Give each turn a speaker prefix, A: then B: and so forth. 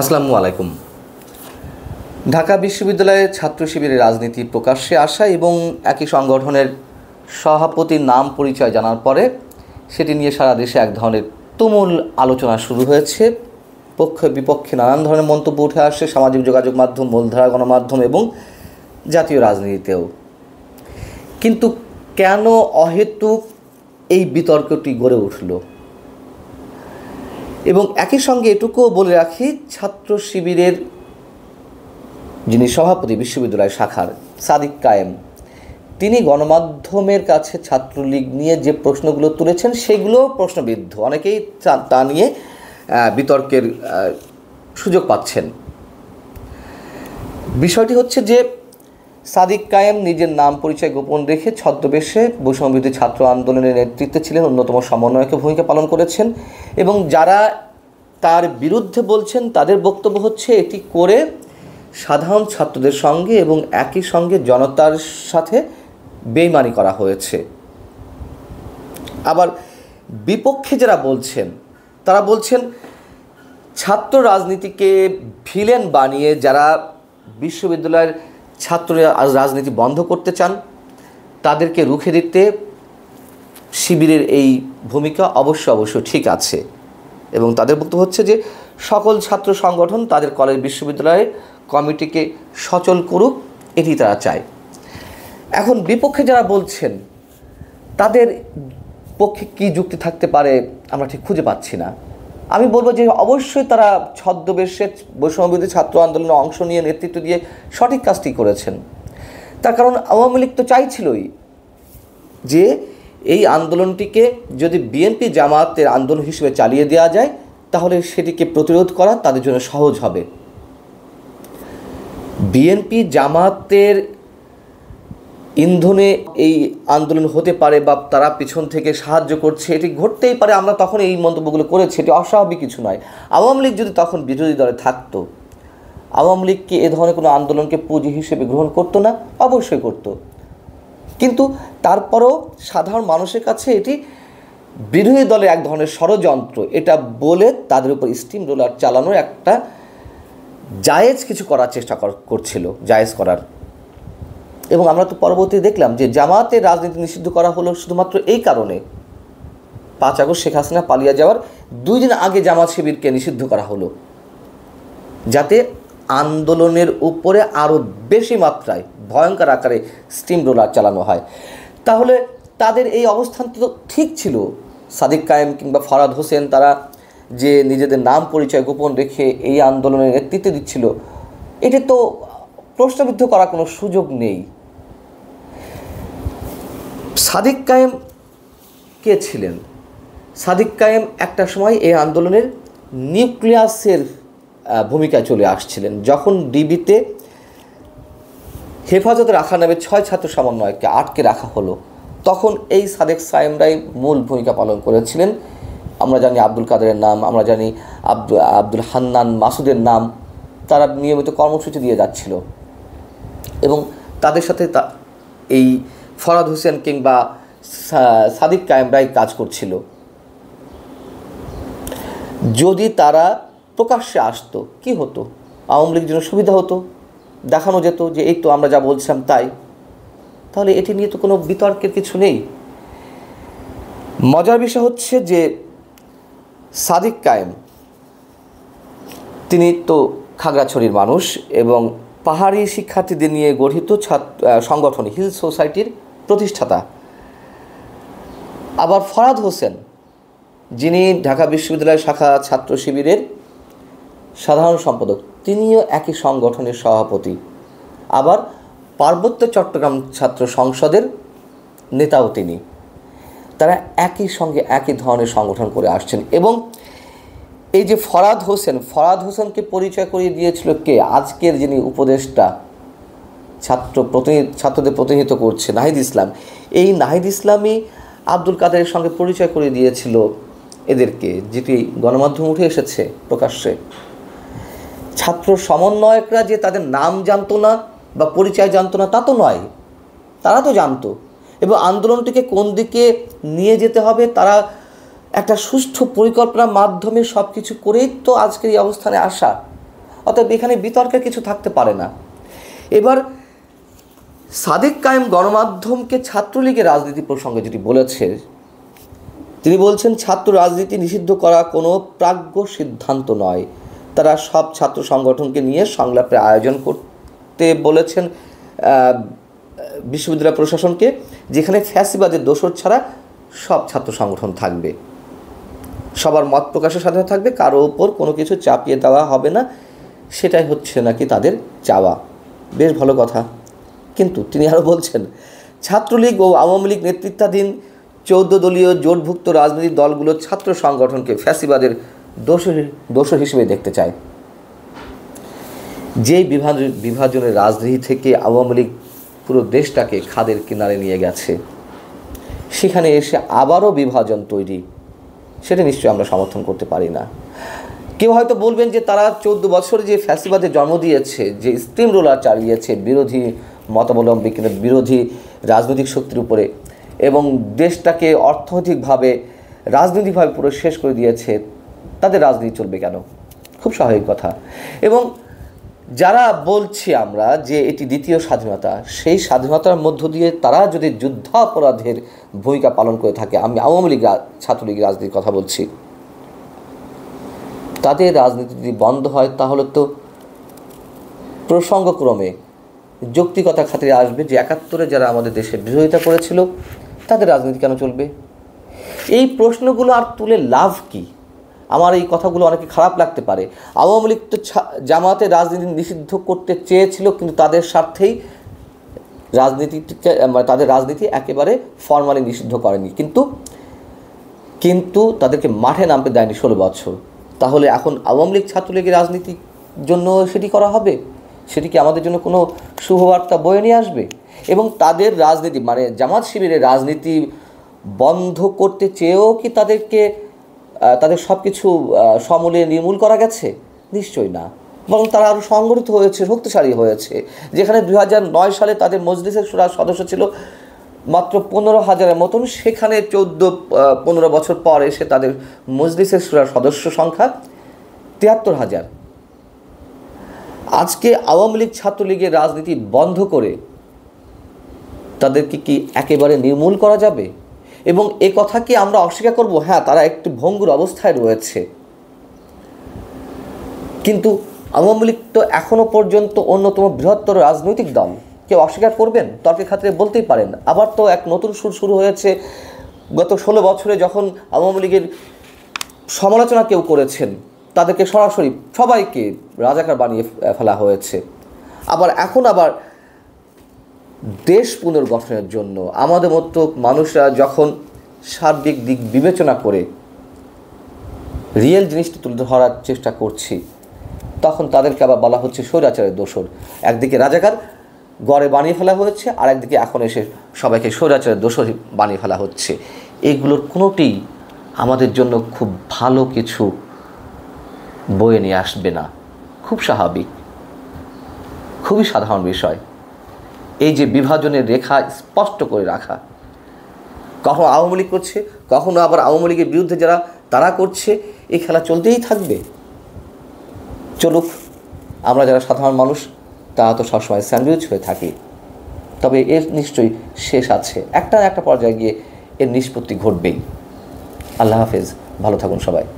A: আসসালামু আলাইকুম। ঢাকা বিশ্ববিদ্যালয়ে ছাত্র শিবিরের রাজনীতি প্রকাশ্যে আসা এবং একই সংগঠনের সভাপতির নাম পরিচয় জানার পরে সেটি নিয়ে সারা দেশে এক ধরনের তুমুল আলোচনা শুরু হয়েছে। পক্ষে বিপক্ষে নানান ধরনের মন্তব্য উঠে আসে সামাজিক যোগাযোগ মাধ্যম, মূলধারা গণমাধ্যম এবং জাতীয় রাজনীতিতেও। কিন্তু কেন অহেতুক এই বিতর্কটি গড়ে উঠল? এবং একই সঙ্গে এটুকুও বলে রাখি, ছাত্র শিবিরের যিনি সভাপতি বিশ্ববিদ্যালয় শাখার সাদিক কায়েম, তিনি গণমাধ্যমের কাছে ছাত্রলীগ নিয়ে যে প্রশ্নগুলো তুলেছেন সেগুলো প্রশ্নবিদ্ধ, অনেকেই তা নিয়ে বিতর্কের সুযোগ পাচ্ছেন। বিষয়টি হচ্ছে যে সাদিক কায়েম নিজের নাম পরিচয় গোপন রেখে ছদ্মবেশে বৈষম্যবিরোধী ছাত্র আন্দোলনের নেতৃত্বে ছিলেন, অন্যতম সমন্বয়কের ভূমিকা পালন করেছেন এবং যারা তার বিরুদ্ধে বলছেন তাদের বক্তব্য হচ্ছে এটি করে সাধারণ ছাত্রদের সঙ্গে এবং একই সঙ্গে জনতার সাথে বেইমানি করা হয়েছে। আবার বিপক্ষে যারা বলছেন তারা বলছেন ছাত্র রাজনীতিকে ভিলেন বানিয়ে যারা বিশ্ববিদ্যালয়ের ছাত্র রাজনীতি বন্ধ করতে চান তাদেরকে রুখে দিতে শিবিরের এই ভূমিকা অবশ্য ঠিক আছে এবং তাদের বক্তব্য হচ্ছে যে সকল ছাত্র সংগঠন তাদের কলেজ বিশ্ববিদ্যালয়ের কমিটিকে সচল করুক, এটি তারা চায়। এখন বিপক্ষে যারা বলছেন তাদের পক্ষে কী যুক্তি থাকতে পারে আমরা ঠিক খুঁজে পাচ্ছি না। আমি বলবো যে অবশ্যই তারা ছদ্মবেশে বৈষম্যবিরোধী ছাত্র আন্দোলনে অংশ নিয়ে নেতৃত্ব দিয়ে সঠিক কাজটি করেছেন। তার কারণ আওয়ামী লীগ তো চাইছিলই যে এই আন্দোলনটিকে যদি বিএনপি জামাতের আন্দোলন হিসেবে চালিয়ে দেওয়া যায় তাহলে সেটিকে প্রতিরোধ করা তাদের জন্য সহজ হবে। বিএনপি জামাতের ইন্ধনে এই আন্দোলন হতে পারে বা তারা পিছন থেকে সাহায্য করছে, এটি ঘটতেই পারে। আমরা তখন এই মন্তব্যগুলো করেছি, এটি অস্বাভাবিক কিছু নয়। আওয়ামী লীগ যদি তখন বিরোধী দলে থাকতো, আওয়ামী লীগ কি এ ধরনের কোনো আন্দোলনকে পুঁজি হিসেবে গ্রহণ করতো না? অবশ্যই করতো। কিন্তু তারপরও সাধারণ মানুষের কাছে এটি বিরোধী দলের এক ধরনের ষড়যন্ত্র এটা বলে তাদের উপর স্টিম রোলার চালানোর একটা জায়েজ কিছু করার চেষ্টা করছিল, জায়েজ করার। এবং আমরা তো পরবর্তী দেখলাম যে জামাতের রাজনীতি নিষিদ্ধ করা হলো শুধুমাত্র এই কারণে, 5 আগস্ট শেখ হাসিনা পালিয়ে যাওয়ার 2 দিন আগে জামাত শিবিরকে নিষিদ্ধ করা হলো যাতে আন্দোলনের উপরে আরও বেশি মাত্রায় ভয়ঙ্কর আকারে স্টিম রোলার চালানো হয়। তাহলে তাদের এই অবস্থান তো ঠিক ছিল। সাদিক কায়েম কিংবা ফরহাদ হোসেন তারা যে নিজেদের নাম পরিচয় গোপন রেখে এই আন্দোলনের নেতৃত্ব দিচ্ছিল, এটি তো প্রশ্নবিদ্ধ করার কোনো সুযোগ নেই। সাদিক কায়েম কে ছিলেন? সাদিক কায়েম একটা সময় এই আন্দোলনের নিউক্লিয়াসের ভূমিকায় চলে আসছিলেন। যখন ডিবিতে হেফাজতে রাখা নামে 6 ছাত্র সমন্বয়কে আটকে রাখা হলো তখন এই সাদিক কায়েমরাই মূল ভূমিকা পালন করেছিলেন। আমরা জানি আব্দুল কাদেরের নাম, আমরা জানি আব্দুল হান্নান মাসুদের নাম, তারা নিয়মিত কর্মসূচি দিয়ে যাচ্ছিল এবং তাদের সাথে এই ফরহাদ হোসেন কিংবা সাদিক কায়েমরাই কাজ করছিল। যদি তারা প্রকাশ্যে আসতো কি হতো? আওয়ামী লীগের জন্য সুবিধা হতো, দেখানো যেত যে এই তো আমরা যা বলছিলাম তাই। তাহলে এটি নিয়ে তো কোনো বিতর্কের কিছু নেই। মজার বিষয় হচ্ছে যে সাদিক কায়েম তিনি তো খাগড়াছড়ির মানুষ এবং পাহাড়ি শিক্ষার্থীদের নিয়ে গঠিত সংগঠন হিল সোসাইটির প্রতিষ্ঠাতা। আবার ফরহাদ হোসেন যিনি ঢাকা বিশ্ববিদ্যালয় শাখা ছাত্র শিবিরের সাধারণ সম্পাদক, তিনিও একই সংগঠনের সভাপতি। আবার পার্বত্য চট্টগ্রাম ছাত্র সংসদের নেতাও তিনি। তারা একই সঙ্গে একই ধরনের সংগঠন করে আসছেন এবং এই যে ফরহাদ হোসেনকে পরিচয় করিয়ে দিয়েছিল কে? আজকের যিনি উপদেষ্টা ছাত্রদের প্রতিনিধিত্ব করছে নাহিদ ইসলাম। এই নাহিদ ইসলামই আব্দুল কাদেরের সঙ্গে পরিচয় করিয়ে দিয়েছিল এদেরকে, যেটি গণমাধ্যমে উঠে এসেছে প্রকাশ্যে। ছাত্র সমন্বয়করা যে তাদের নাম জানতো না বা পরিচয় জানতো না তা তো নয়, তারা তো জানতো এবং আন্দোলনটিকে কোন দিকে নিয়ে যেতে হবে তারা একটা সুষ্ঠু পরিকল্পনার মাধ্যমে সব কিছু করেই তো আজকের এই অবস্থানে আসা। অতএব এখানে বিতর্কের কিছু থাকতে পারে না। এবার সাদিক কায়েম গণমাধ্যমকে ছাত্রলীগের রাজনীতি প্রসঙ্গে যেটি বলেছে, তিনি বলছেন ছাত্র রাজনীতি নিষিদ্ধ করা কোনো প্রাজ্ঞ সিদ্ধান্ত নয়। তারা সব ছাত্র সংগঠনকে নিয়ে সংলাপের আয়োজন করতে বলেছেন বিশ্ববিদ্যালয় প্রশাসনকে, যেখানে ফ্যাসিবাদের দোসর ছাড়া সব ছাত্র সংগঠন থাকবে, সবার মত প্রকাশের স্বাধীনতা থাকবে, কারো ওপর কোনো কিছু চাপিয়ে দেওয়া হবে না, সেটাই হচ্ছে নাকি তাদের চাওয়া। বেশ ভালো কথা। কিন্তু তিনি আরও বলছেন ছাত্রলীগ ও আওয়ামী লীগ নেতৃত্বাধীন 14 দলীয় জোটভুক্ত রাজনৈতিক দলগুলো ছাত্র সংগঠনকে ফ্যাসিবাদের দোষর হিসেবে দেখতে চায়। যেই বিভাজনের রাজনীতি থেকে আওয়ামী লীগ পুরো দেশটাকে খাদের কিনারে নিয়ে গেছে, সেখানে এসে আবারও বিভাজন তৈরি, সেটা নিশ্চয়ই আমরা সমর্থন করতে পারি না। কেউ হয়তো বলবেন যে তারা 14 বছরে যে ফ্যাসিবাদের জন্ম দিয়েছে, যে স্টিম রোলার চালিয়েছে বিরোধী মতাবলম্বী কিন্তু বিরোধী রাজনৈতিক শক্তির উপরে, এবং দেশটাকে অর্থনৈতিকভাবে রাজনৈতিকভাবে পুরো শেষ করে দিয়েছে, তাদের রাজনীতি চলবে কেন? খুব স্বাভাবিক কথা। এবং যারা বলছি আমরা যে এটি দ্বিতীয় স্বাধীনতা, সেই স্বাধীনতার মধ্য দিয়ে তারা যদি যুদ্ধাপরাধের ভূমিকা পালন করে থাকে, আমি আওয়ামী লীগ ছাত্রলীগের রাজনীতির কথা বলছি, তাদের রাজনীতি যদি বন্ধ হয় তাহলে তো প্রসঙ্গক্রমে যৌক্তিকতা খাতিরে আসবে যে 71-এ যারা আমাদের দেশের বিরোধিতা করেছিল তাদের রাজনীতি কেন চলবে? এই প্রশ্নগুলো আর তুলে লাভ কি? আমার এই কথাগুলো অনেকে খারাপ লাগতে পারে। আওয়ামী লীগ তো জামাতের রাজনীতি নিষিদ্ধ করতে চেয়েছিল, কিন্তু তাদের স্বার্থেই তাদের রাজনীতি একেবারে ফর্মালি নিষিদ্ধ করেনি, কিন্তু তাদেরকে মাঠে নামতে দেয়নি 16 বছর। তাহলে এখন আওয়ামী লীগ ছাত্রলীগের রাজনীতির জন্য সেটি করা হবে? সেটি কি আমাদের জন্য কোনো শুভবার্তা বয়ে নিয়ে আসবে? এবং তাদের রাজনীতি জামাত শিবিরের রাজনীতি বন্ধ করতে চেয়েও কি তাদের সব কিছু সমূলে নির্মূল করা গেছে? নিশ্চয়ই না, বরং তারা আরও সংগঠিত হয়েছে, শক্তিশালী হয়েছে। যেখানে 2009 সালে তাদের মজলিসের শুরার সদস্য ছিল মাত্র 15,000-এর মতন, সেখানে 14-15 বছর পর এসে তাদের মজলিসের শুরার সদস্য সংখ্যা 73,000। আজকে আওয়ামী লীগ ছাত্রলীগের রাজনীতি বন্ধ করে তাদেরকে কি একেবারে নির্মূল করা যাবে? এবং এ কথা কি আমরা অস্বীকার করব? হ্যাঁ, তারা একটু ভঙ্গুর অবস্থায় রয়েছে, কিন্তু আওয়ামী লীগ তো এখনও পর্যন্ত অন্যতম বৃহত্তর রাজনৈতিক দল। কেউ অস্বীকার করবেন? তর্কের খাতিরে বলতেই পারেন। আবার তো এক নতুন সুর শুরু হয়েছে। গত 16 বছরে যখন আওয়ামী লীগের সমালোচনা কেউ করেছেন, তাদেরকে সরাসরি সবাইকে রাজাকার বানিয়ে ফেলা হয়েছে। এখন আবার দেশ পুনর্গঠনের জন্য আমাদের মতো মানুষরা যখন সার্বিক দিক বিবেচনা করে রিয়েল জিনিসটা তুলে ধরার চেষ্টা করছি, তখন তাদেরকে আবার বলা হচ্ছে স্বৈরাচারের দোসর। একদিকে রাজাকার গড়ে বানিয়ে ফেলা হয়েছে, আর একদিকে এখন এসে সবাইকে স্বৈরাচারের দোসর বানিয়ে ফেলা হচ্ছে। এগুলোর কোনোটি আমাদের জন্য খুব ভালো কিছু বয়ে নিয়ে আসবে না। খুব স্বাভাবিক, খুবই সাধারণ বিষয়। এই যে বিভাজনের রেখা স্পষ্ট করে রাখা, কখনো আওয়ামী লীগ করছে, কখনো আবার আওয়ামী লীগের বিরুদ্ধে যারা তারা করছে, এই খেলা চলতেই থাকবে। চলুক, আমরা যারা সাধারণ মানুষ তারা তো সবসময় স্যান্ডউইচ হয়ে থাকি, তবে এর নিশ্চয়ই শেষ আছে। একটা পর্যায়ে গিয়ে এর নিষ্পত্তি ঘটবেই। আল্লাহ হাফেজ, ভালো থাকুন সবাই।